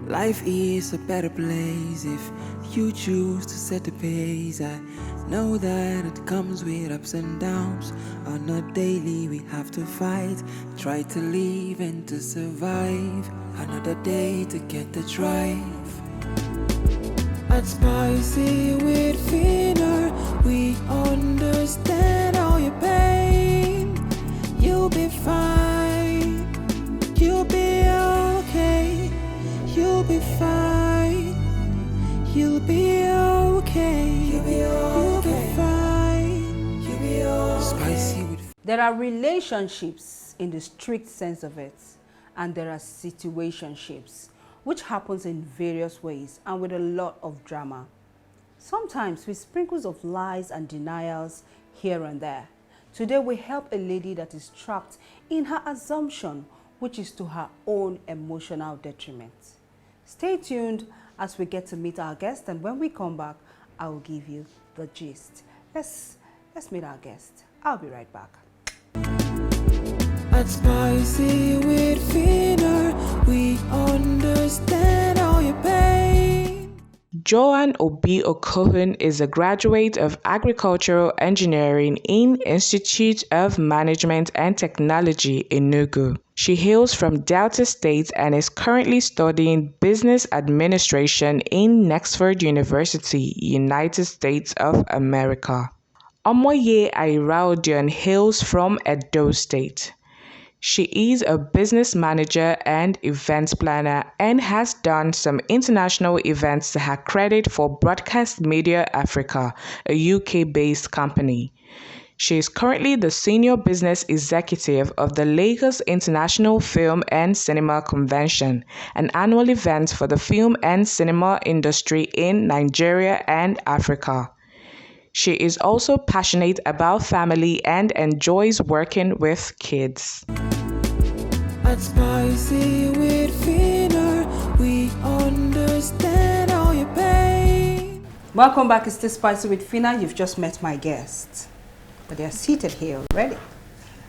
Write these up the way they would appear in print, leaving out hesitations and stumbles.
Life is a better place if you choose to set the pace. I know that it comes with ups and downs. On a daily we have to fight, try to live and to survive. Another day to get the drive. At Spicy with Phina, we understand all your pain. You'll be fine, you'll be okay. You'll be fine. You'll be okay. You'll be fine. You'll be okay. Spicy with. There are relationships in the strict sense of it, and there are situationships, which happens in various ways and with a lot of drama. Sometimes with sprinkles of lies and denials here and there. Today we help a lady that is trapped in her assumption, which is to her own emotional detriment. Stay tuned as we get to meet our guest, and when we come back, I will give you the gist. Let's meet our guest. I'll be right back. At Spicy with Phina, we understand all your pain. Joanne Obi Okohun is a graduate of Agricultural Engineering in Institute of Management and Technology, Enugu. She hails from Delta State and is currently studying Business Administration in Oxford University, United States of America. Omoye Airaudion hails from Edo State. She is a business manager and events planner and has done some international events to her credit for Broadcast Media Africa, a UK-based company. She is currently the Senior Business Executive of the Lagos International Film and Cinema Convention, an annual event for the film and cinema industry in Nigeria and Africa. She is also passionate about family and enjoys working with kids. At Spicy with Phina, we understand all your pain. Welcome back. It's still Spicy with Phina. You've just met my guest, but they're seated here already.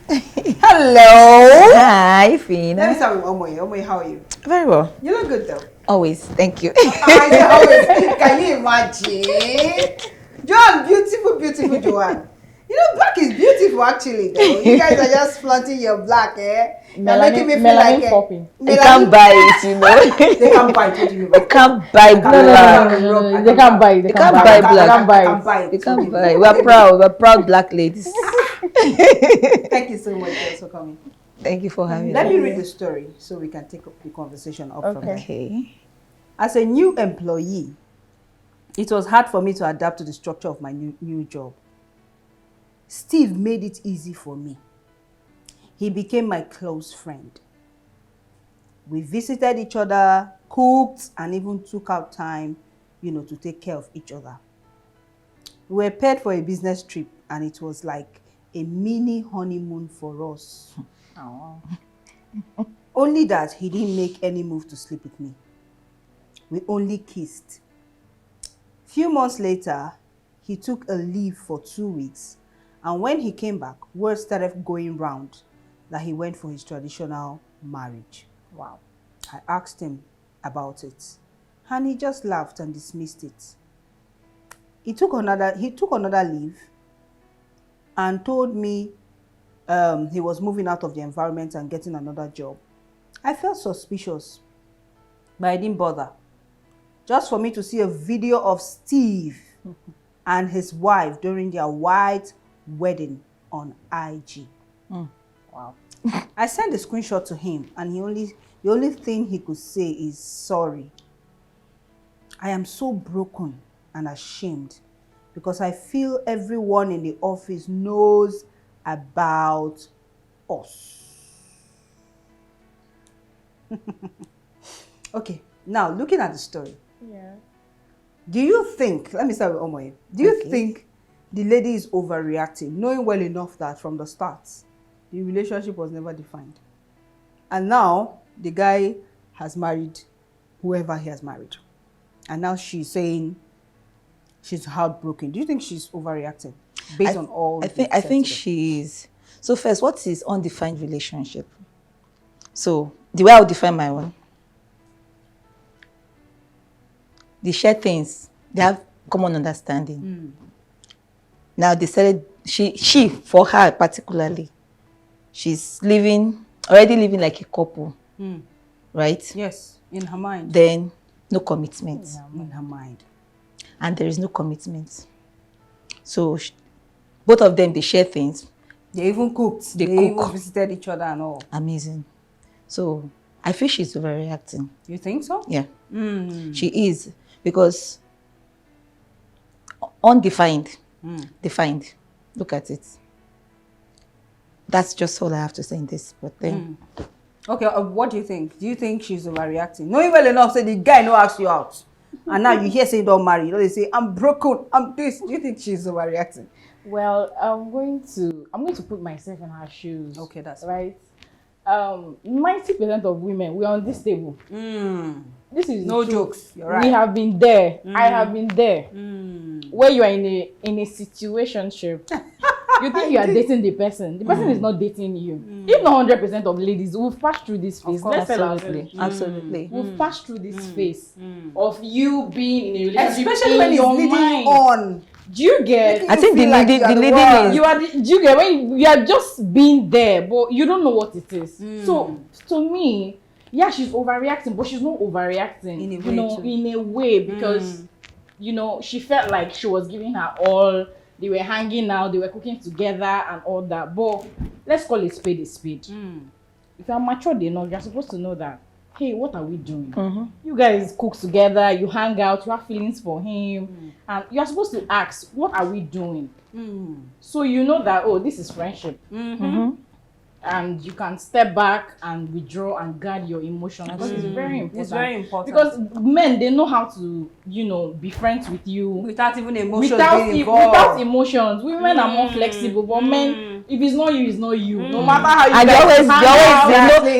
Hello. Hi, Phina. Let me start with Omoye. Omoye, how are you? Very well. You look good though. Always. Thank you. I say always. Can you imagine? Joanne, beautiful Joanne. You know, black is beautiful actually though. You guys are just flaunting your black, eh? You're making me feel like They can't buy it, you know. They can't buy it. They can't buy black. No. They can't buy it. They can't buy black. They They can't buy. We're proud. We're proud black ladies. Thank you so much for coming. Thank you for having Let me. me read the story so we can take up the conversation up from there. Okay. As a new employee, it was hard for me to adapt to the structure of my new job. Steve made it easy for me. He became my close friend. We visited each other, cooked, and even took out time, to take care of each other. We were paired for a business trip, and it was like a mini honeymoon for us. Oh. Only that he didn't make any move to sleep with me. We only kissed. Few months later, he took a leave for 2 weeks, and when he came back, word started going round that he went for his traditional marriage. Wow. I asked him about it, and he just laughed and dismissed it. He took another leave and told me he was moving out of the environment and getting another job. I felt suspicious, but I didn't bother. Just for me to see a video of Steve and his wife during their white wedding on IG. Wow. I sent a screenshot to him, and the only thing he could say is sorry. I am so broken and ashamed because I feel everyone in the office knows about us. Okay, now looking at the story. Yeah. Do you think, let me start with Omoye, do you think the lady is overreacting, knowing well enough that from the start, the relationship was never defined? And now, the guy has married whoever he has married. And now she's saying she's heartbroken. Do you think she's overreacting based on all? I think she's. So first, what is undefined relationship? So the way I would define my one, they share things. They have common understanding. Now they started, she, for her particularly, she's already living like a couple, right? Yes, in her mind. Then no commitment. In her mind. And there is no commitment. So both of them, they share things. They even cooked. They even cook. visited each other and all. Amazing. So I feel she's overreacting. You think so? Yeah. She is. Because undefined, defined. Look at it. That's just all I have to say in this. But then, Okay, what do you think? Do you think she's overreacting? Knowing well enough, say the guy no ask you out, and now you hear say don't marry. You know they say I'm broken, I'm this. Do you think she's overreacting? Well, I'm going to put myself in her shoes. Okay, that's right. 90% of women, we're on this table. This is no the truth. jokes. You're right. We have been there. I have been there. Where you are in a situationship. You think you are dating the person is not dating you. If not 100% of ladies, we've passed through this phase. absolutely. We've passed through this phase of you being in a relationship, Especially in when your it's leading mind. on. Do you get? I think the leading is. Do you get when you are just being there, but you don't know what it is. So to me, yeah, she's overreacting, but she's not overreacting In a way, too. in a way, because she felt like she was giving her all. They were hanging out, they were cooking together and all that. But let's call it spade a spade. If you're matured enough, you're supposed to know that, hey, what are we doing? You guys cook together, you hang out, you have feelings for him, and you're supposed to ask, what are we doing? So you know that, oh, this is friendship. And you can step back and withdraw and guard your emotions, because it's very important. It's very important. Because men, they know how to, be friends with you Without even emotions without being involved. without emotions. Women are more flexible, but men, if it's not you, it's not you. No matter how you And guys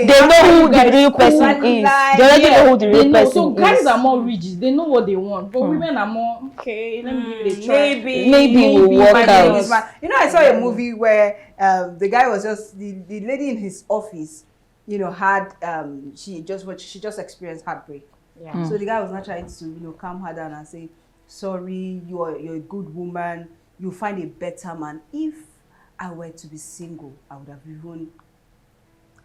they know who the real person is. They already know who the real person So is. guys are more rigid. They know what they want. But women are more, okay, let me give it a try. Maybe we'll work out. You know, I saw a movie where the guy was just the lady in his office, had she just experienced heartbreak. Yeah. So the guy was not trying to calm her down and say, sorry, you're a good woman, you find a better man. If I were to be single, I would have even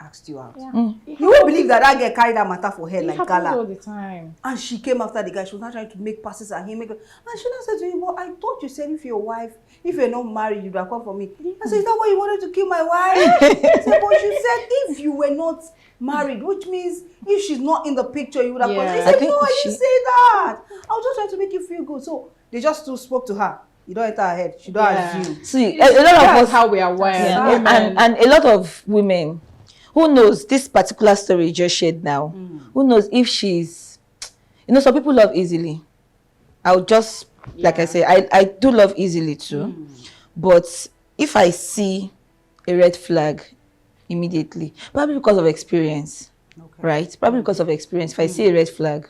asked you out. You won't believe that girl carried that matter for her like gala. All the time. And she came after the guy. She was not trying to make passes at him. And she now said to him, well, I thought you said if you're not married, you'd have come for me. I said, is that why you wanted to kill my wife? I said, but you said if you were not married, which means if she's not in the picture, you would have come. He said, no, I didn't say that. I was just trying to make you feel good. So they just spoke to her. You don't enter her head. She don't assume. See, a lot of us, how we are wired. and a lot of women, who knows this particular story you just shared now, who knows if she's, some people love easily. I'll just, like I say, I do love easily too. But if I see a red flag immediately, probably because of experience, right? Probably because of experience. If I see a red flag,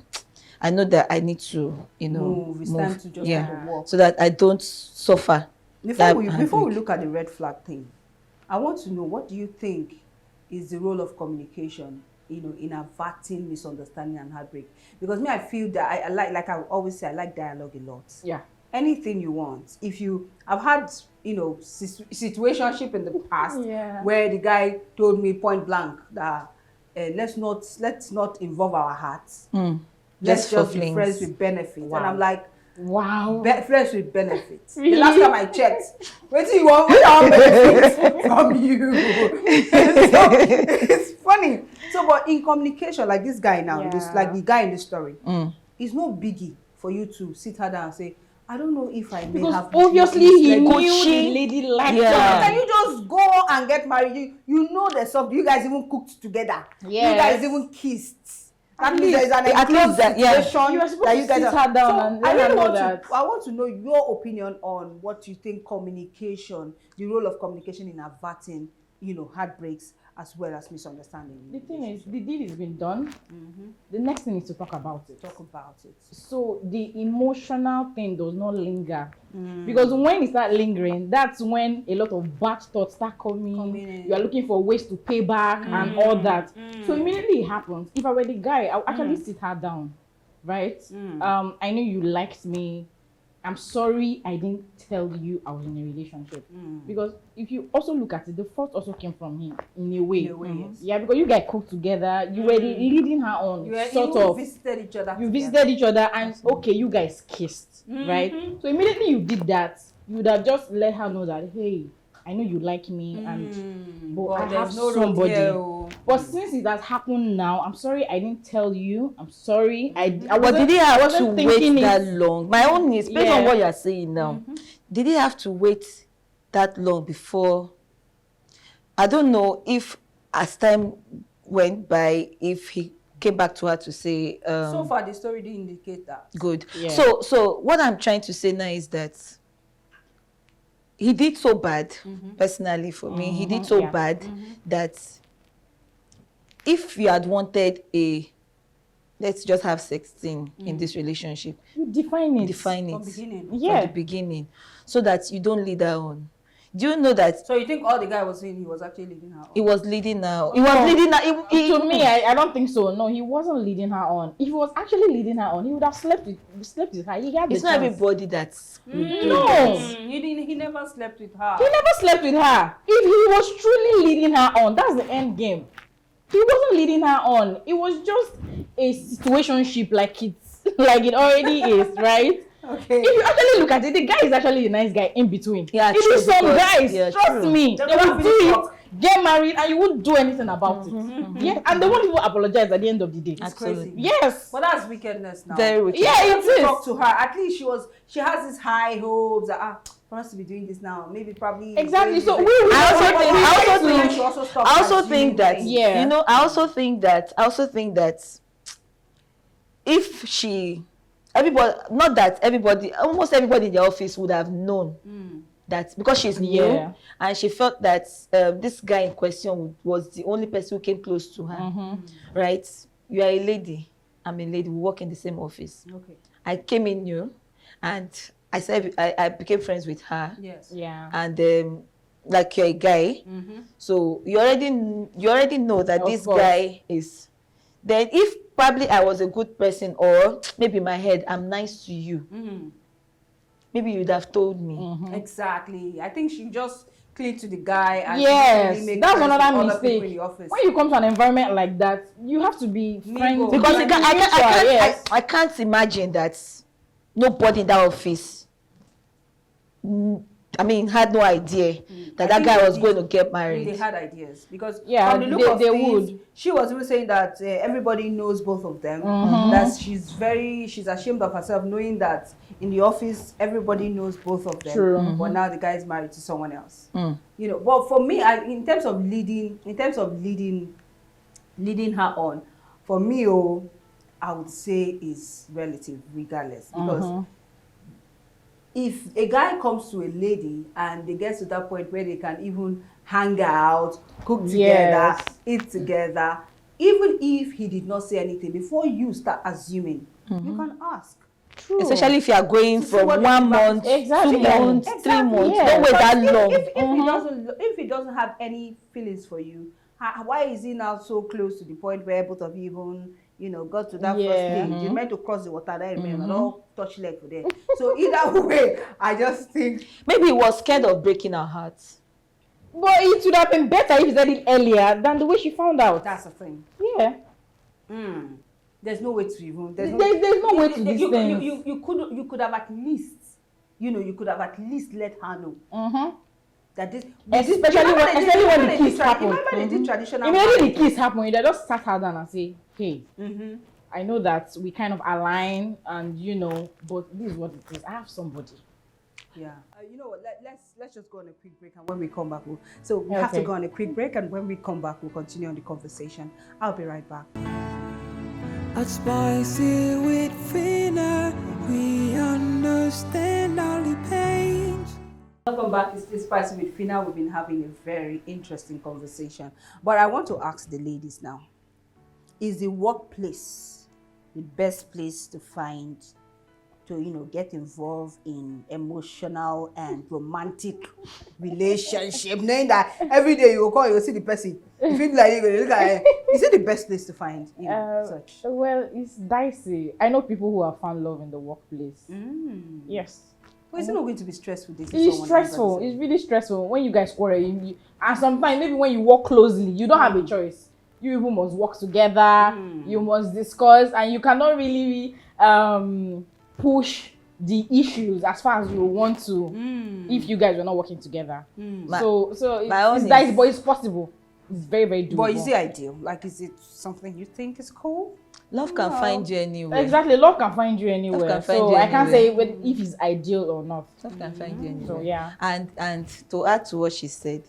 I know that I need to, move. It's time to just walk. So that I don't suffer. Before we look at the red flag thing, I want to know, what do you think is the role of communication, in averting misunderstanding and heartbreak? Because me, I feel that I like I always say, I like dialogue a lot. Yeah. Anything you want. I've had, situationship in the past where the guy told me point blank that let's not involve our hearts. Let's just be friends with benefits. Wow. And I'm like, wow, friends with benefits. Really? The last time I checked, what do you want? We don't benefits from you. So, it's funny. So, but in communication, like this guy now, like the guy in the story, it's no biggie for you to sit her down and say, I don't know if I may have. Obviously, he knew the lady liked her. Can you just go and get married? You know the subject. You guys even cooked together. Yes. You guys even kissed. That means there's an enclosed situation. You are supposed to sit her down and let her know that. I want to know your opinion on what you think communication, the role of communication in averting, heartbreaks as well as misunderstanding. The thing is, the deed has been done. The next thing is to talk about it. So the emotional thing does not linger. Because when it starts lingering, that's when a lot of bad thoughts start coming. You are looking for ways to pay back and all that. So immediately it happens. If I were the guy, I'll actually sit her down right? I know you liked me. I'm sorry I didn't tell you I was in a relationship. Because if you also look at it, the fault also came from him in a way. Yes. Yeah, because you guys cooked together. You were leading her on, You visited each other. You visited each other, and okay, you guys kissed, right? So immediately you did that, you would have just let her know that, hey, I know you like me, and but I have somebody. But since it has happened now, I'm sorry I didn't tell you. I'm sorry. But did he have to wait that long? My own is based on what you are saying now. Did he have to wait that long before? I don't know if as time went by, if he came back to her to say. So far, the story didn't indicate that. Good. Yeah. So what I'm trying to say now is that he did so bad, personally for me. He did so bad that if you had wanted let's just have 16 in this relationship, You define it. Define From it beginning. Yeah. from the beginning, so that you don't lead her on. Do you know that So you think all the guy was saying he was actually leading her on? he was leading her? He was leading her. To me, I don't think so. No, he wasn't leading her on. If he was actually leading her on, he would have slept with her. He had It's the not chance. everybody that's No. He never slept with her. He never slept with her. If he was truly leading her on, that's the end game. He wasn't leading her on. It was just a situationship, like it already is, right? Okay. If you actually look at it, the guy is actually a nice guy in between. Yeah, It true, is some because- guys, yeah, trust true. me, They they won't will do finish it, up. get married, and you won't do anything about it. Yeah, and they won't even apologize at the end of the day. It's Absolutely. crazy. Yes. But that's wickedness now. Very wicked. Yeah, it is. Talk to her. At least she has this high hopes that for us to be doing this now. Maybe probably Exactly. So we I also think that Yeah. you know, I also think that if not that everybody, almost everybody in the office would have known that, because she's new, Yeah. and she felt that this guy in question was the only person who came close to her. Right? You are a lady, I'm a lady, we work in the same office. Okay. I came in new, and I said I became friends with her. Yes. Yeah. And like you're a guy, so you already know that Of this course. guy is. Then if probably I was a good person, or maybe in my head I'm nice to you, maybe you'd have told me. Exactly. I think she just cling to the guy and Yes, really make that's friends another with other people in mistake. the office. When you come to an environment like that, you have to be friends. Because Yes. I can't imagine that nobody in that office, had no idea that I that guy think was going to get married. They had ideas because Yeah, from the look of they things, would. she was even saying that everybody knows both of them. That she's ashamed of herself knowing that in the office everybody knows both of them. True. But now the guy is married to someone else. You know, but for me, in terms of leading her on, for me, I would say is relative regardless, because if a guy comes to a lady and they get to that point where they can even hang out, cook together, Yes. eat together, even if he did not say anything, before you start assuming, you can ask. True. Especially if you are going To see from what 1 the month, Exactly. 2 months, Exactly. 3 months. Yeah. Don't wait that Because long. if he doesn't have any feelings for you, why is he now so close to the point where both of you even got to that first Yeah. stage? You're meant to cross the water, then remember, don't touch leg for there. So either way, I just think Maybe he was scared of breaking her heart. But it would have been better if he said it earlier than the way she found out. that's the thing. Yeah. There's no way to even. There's no way to these things. You could have at least, you could have at least let her know that this. Especially when the kiss happened. Remember they did traditional. Immediately the kiss happened, they just sat her down and say, hey, I know that we kind of align and but this is what it is. I have somebody. Yeah. You know what? Let's just go on a quick break, and when we come back, we have to go on a quick break, and when we come back, we'll continue on the conversation. I'll be right back. At Spicy with Phina, we understand all the pains. Welcome back. It's still Spicy with Phina. We've been having a very interesting conversation, but I want to ask the ladies now: is the workplace the best place to find to, get involved in emotional and romantic relationship, knowing that every day you call, you see the person. You feel like you look at it. Is it the best place to find such? Well, it's dicey. I know people who have found love in the workplace. Yes. Well, is it not going to be stressful? It's stressful. It's really stressful when you guys quarrel. And sometimes maybe when you work closely, you don't have a choice. You people must work together. You must discuss, and you cannot really push the issues as far as you want to if you guys were not working together. So it's dicey, but it's possible. It's very, very doable. But is it ideal? Like, is it something you think is cool? Love can find you anywhere. Exactly, love can find you anywhere. I can't say if it's ideal or not. Love can find you anywhere. So yeah. And to add to what she said,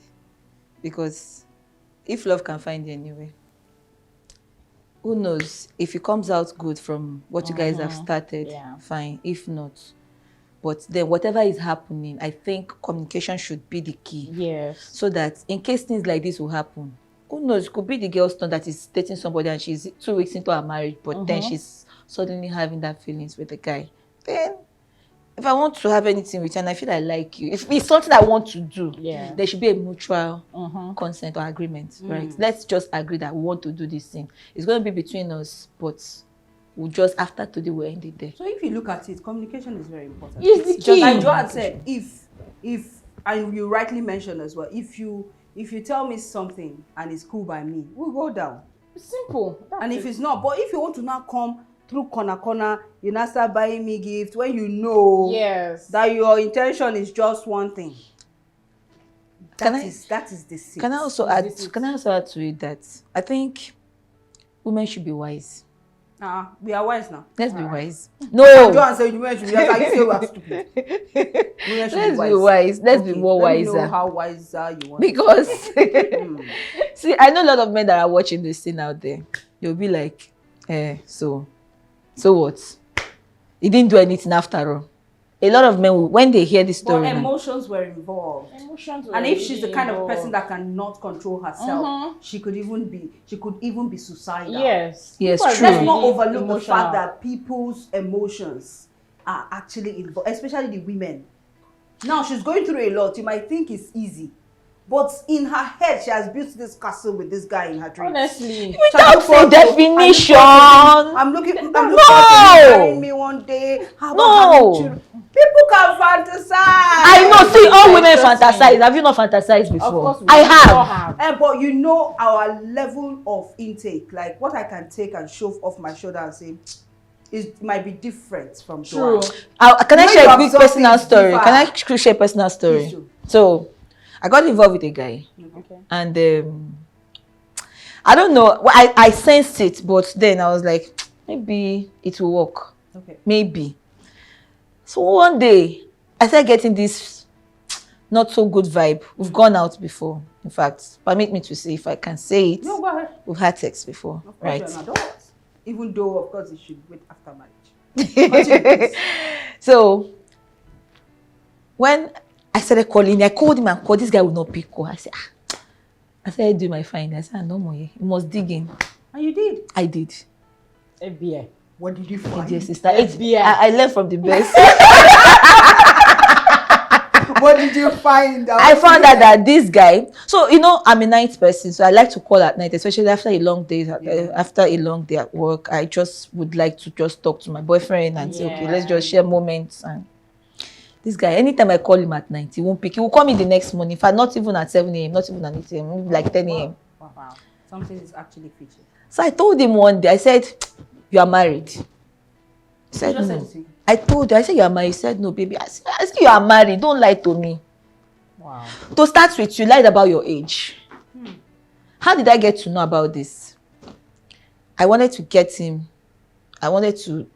because if love can find you anywhere, who knows? If it comes out good from what you guys have started, fine. If not, but then whatever is happening, I think communication should be the key. Yes. So that in case things like this will happen, who knows? It could be the girl's turn that is dating somebody and she's 2 weeks into her marriage, but then she's suddenly having that feelings with the guy. Then, if I want to have anything with you and I feel I like you, if it's something I want to do, there should be a mutual consent or agreement, right? Let's just agree that we want to do this thing. It's going to be between us, but we'll just, after today, we'll end it there. So if you look at it, communication is very important. It's the key. Just like Joanne said, if and you rightly mentioned as well, if you tell me something and it's cool by me, we'll go down. Simple. And if it's not, but if you want to now come through corner, you now start buying me gifts when you know that your intention is just one thing. That is the secret. Can I also add to it that I think women should be wise. We are wise now. Let's be wise. No. Joanne said women should be wise. You say we are stupid. Women should be wise. Let's be more wiser. Let me know how wiser you want. Because see, I know a lot of men that are watching this thing out there. You'll be like, so what? He didn't do anything after all. A lot of men, when they hear this story, but emotions were involved. And if she's the kind of person that cannot control herself, she could even be suicidal. Yes, true. Let's not overlook the fact that people's emotions are actually involved, especially the women. Now she's going through a lot. You might think it's easy, but in her head, she has built this castle with this guy in her dreams. Honestly, without a definition. I'm looking at marrying me one day. How about having children? People can fantasize. I know. See, all women fantasize. Have you not fantasized before? Of course, I have. But you know our level of intake, like what I can take and shove off my shoulder and say, it might be different from true. Can I share a quick personal story? Can I share a personal story? So, I got involved with a guy, and I don't know. I sensed it, but then I was like, maybe it will work. Maybe. So one day, I started getting this not so good vibe. We've gone out before. In fact, permit me to say, if I can say it, no, go ahead. We've had sex before, right? You're an adult. Even though, of course, it should wait after marriage. So, when I started calling, I called him and called. This guy would not pick call. I said, do my finding. I said, no more. You must dig in. And you did? I did. FBI. What did you find? Yes, sister. I learned from the best. What did you find out? I found out that this guy, so I'm a night person, so I like to call at night, especially after a long day. After a long day at work, I just would like to just talk to my boyfriend and say, okay, let's just share moments. And this guy, anytime I call him at night, he won't pick. He will call me the next morning. In fact, not even at 7 a.m., not even at 8 a.m., like 10 a.m. Wow. Something is actually fishy. So I told him one day, I said, you are married. He said, no. I told her, I said, you are married. He said, no, baby. I said, you are married. Don't lie to me. Wow. To start with, you lied about your age. How did I get to know about this? I wanted to get him. I wanted to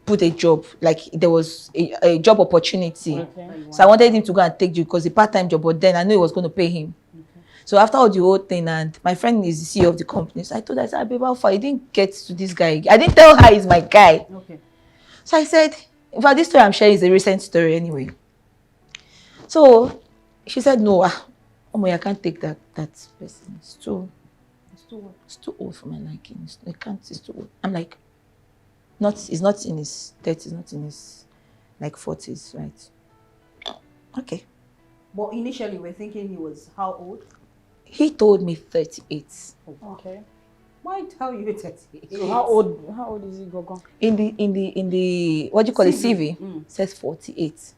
put a job. Like, there was a job opportunity. So I wanted him to go and take you because a part-time job, but then I knew it was going to pay him. So after all the whole thing, and my friend is the CEO of the company, so I told her, I said, babe, how far? I didn't get to this guy. I didn't tell her he's my guy. So I said, in fact, this story I'm sharing is a recent story anyway. So she said, no, I can't take that person. It's too old for my liking. It's too old. I'm like, it's not in his 30s, not in his... like 40s, right? Okay. But initially, we're thinking he was how old? He told me 38. Okay. Why tell you 38? So how old is he, Gogo? In the what do you call it, CV? Says 48.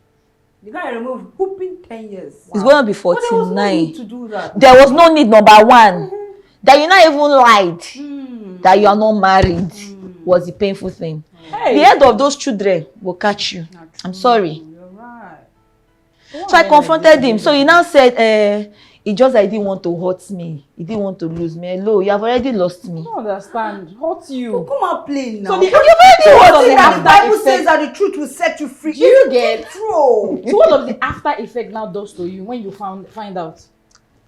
The guy removed whooping 10 years. It's going to be But there was no 49. need to do that. There was no need, number one. That you not even lied that you are not married was the painful thing. Hey. The end of those children will catch you. I'm sorry. You're right. So I confronted him. So he now said, he just I didn't want to hurt me. He didn't want to lose me. Hello, you have already lost me. I don't understand. Hurt you. Come on, play now. So the You've already hurt me. the Bible says that the truth will set you free. Do you get? True. So what of the after effect now does to you when you find out?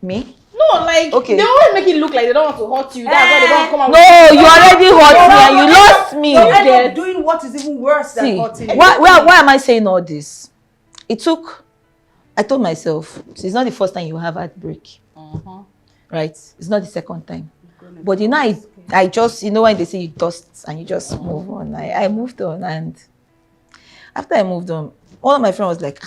Me? No, like Okay. they always make it look like they don't want to hurt you. That's why they don't come out. No, you already hurt me and you lost me. You end get- up doing what is even worse than See, hurting you. why am I saying all this? I told myself, so it's not the first time you have heartbreak. Right? It's not the second time. But you know, I just, you know, when they say you dust and you just move on. I moved on, and after I moved on, one of my friends was like,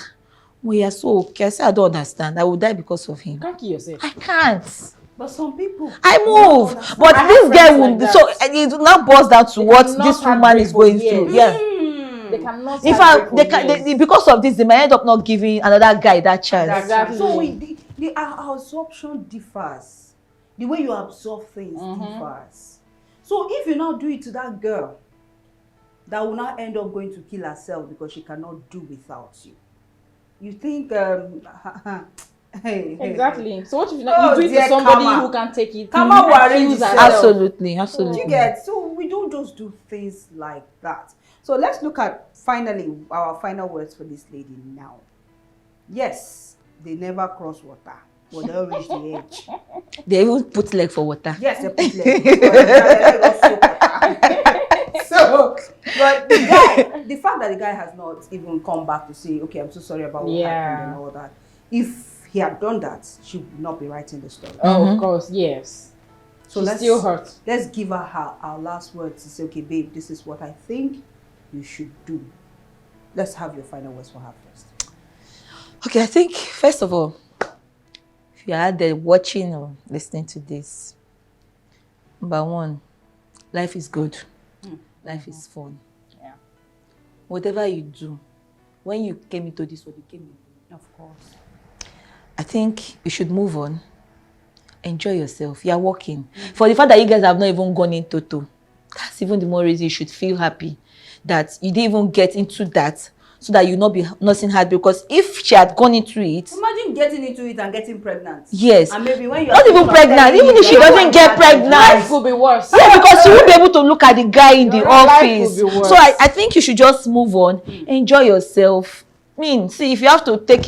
well, you're so okay. I said, I don't understand. I will die because of him. You can't kill yourself. I can't. But some people. I move. But I this have guy friends will, like so that. it now boils down to what cannot this have woman is break for going through. years. Yeah. They cannot. In fact, because of this, they might end up not giving another guy that chance. Exactly. So our absorption differs. The way you absorb things differs. So if you now do it to that girl, that will now end up going to kill herself because she cannot do without you. You think Exactly. So what if you, Oh, you do it dear to somebody karma. who can take it? Karma who will arrange kills itself. herself? Absolutely, absolutely. You get? So we don't just do things like that. So let's look at finally our final words for this lady now. Yes, they never cross water, but they'll reach the edge. They even put leg for water. Yes, they put leg. So, but the fact that the guy has not even come back to say, okay, I'm so sorry about what happened and all that. If he had done that, she would not be writing the story. Oh, of course, yes. So She's still hurt. Let's give her our last words to say, okay, babe, this is what I think you should do. Let's have your final words for her first. Okay, I think, first of all, if you are there watching or listening to this, number one, life is good. Life is fun. Yeah. Whatever you do, when you came into this world, you came in. Of course. I think you should move on. Enjoy yourself. You are working. For the fact that you guys have not even gone into it, that's even the more reason you should feel happy that you didn't even get into that, so that you not be nursing hard. Because if she had gone into it, Imagine getting into it and getting pregnant. yes, And maybe when you're not even pregnant, even if she doesn't get Life pregnant, could be worse. yeah, because she won't be able to look at the guy in the Your life office. will be worse. So I think you should just move on, enjoy yourself. See, if you have to take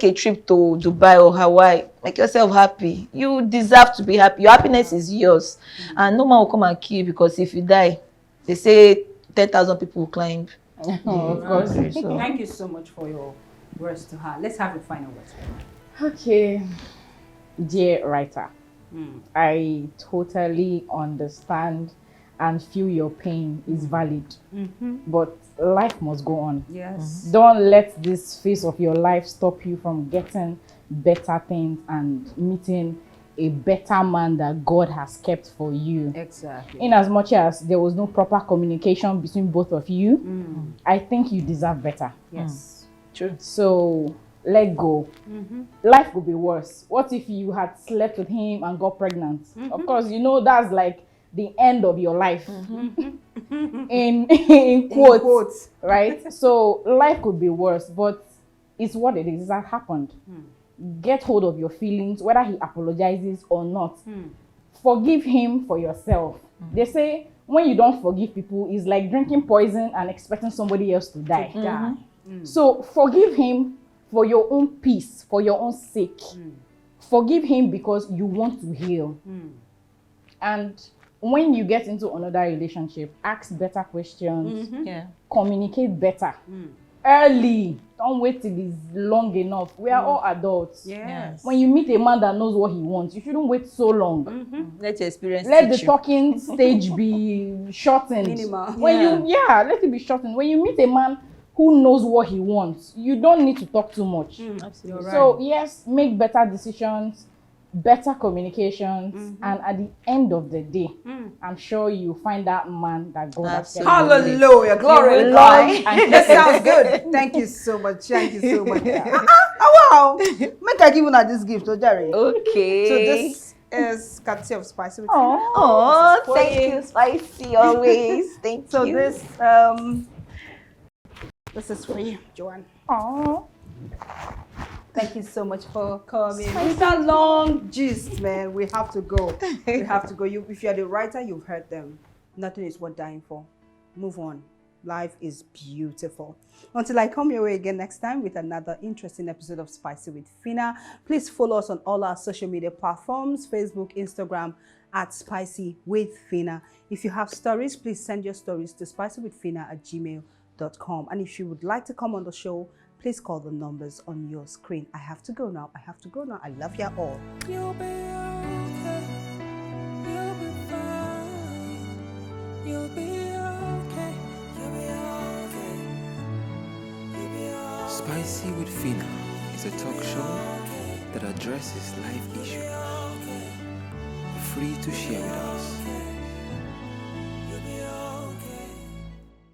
a trip to Dubai or Hawaii, make yourself happy. You deserve to be happy. Your happiness is yours, and no man will come and kill you, because if you die, they say 10,000 people will climb. Oh, of course. So, Thank you so much for your words to her. Let's have your final words. Okay, dear writer, I totally understand and feel your pain is valid, but life must go on. Yes. Don't let this phase of your life stop you from getting better things and meeting a better man that God has kept for you. Exactly. In as much as there was no proper communication between both of you, I think you deserve better. Yes. true. So let go. Life could be worse. What if you had slept with him and got pregnant? Of course, you know that's like the end of your life. In quotes, right? So life could be worse, but it's what it is that happened. Get hold of your feelings, whether he apologizes or not. Forgive him for yourself. They say when you don't forgive people, it's like drinking poison and expecting somebody else to die. So forgive him for your own peace, for your own sake. Forgive him because you want to heal. And when you get into another relationship, ask better questions, Yeah. communicate better. Early. Don't wait till it's long enough. We are all adults. Yes. When you meet a man that knows what he wants, you shouldn't wait so long. Let your experience Let the teach you. talking stage be shortened. Minimal. Let it be shortened. When you meet a man who knows what he wants, you don't need to talk too much. Absolutely. So yes, make better decisions, better communications, and at the end of the day, I'm sure you find that man that God has sent you. Hallelujah. Glory You to will God. love and That sounds good. Thank you so much. Thank you so much. Wow. Make I give you this gift, Jerry. Okay. So this is courtesy of Spicy with Phina. Oh, This is for thank you. you, Spicy, always. Thank So you. this is for you, Joanne. Oh, Thank you so much for coming. It's a long gist, man. We have to go. We have to go. If you're the writer, you've heard them. Nothing is worth dying for. Move on. Life is beautiful. Until I come your way again next time with another interesting episode of Spicy with Phina, please follow us on all our social media platforms, Facebook, Instagram, at Spicy with Phina. If you have stories, please send your stories to spicywithphina@gmail.com. And if you would like to come on the show, please call the numbers on your screen. I have to go now. I love you all. You'll be okay. You'll be fine. You'll be okay. You'll be okay. You'll be okay. Spicy with Phina is a talk show that addresses life issues. Free to share with us.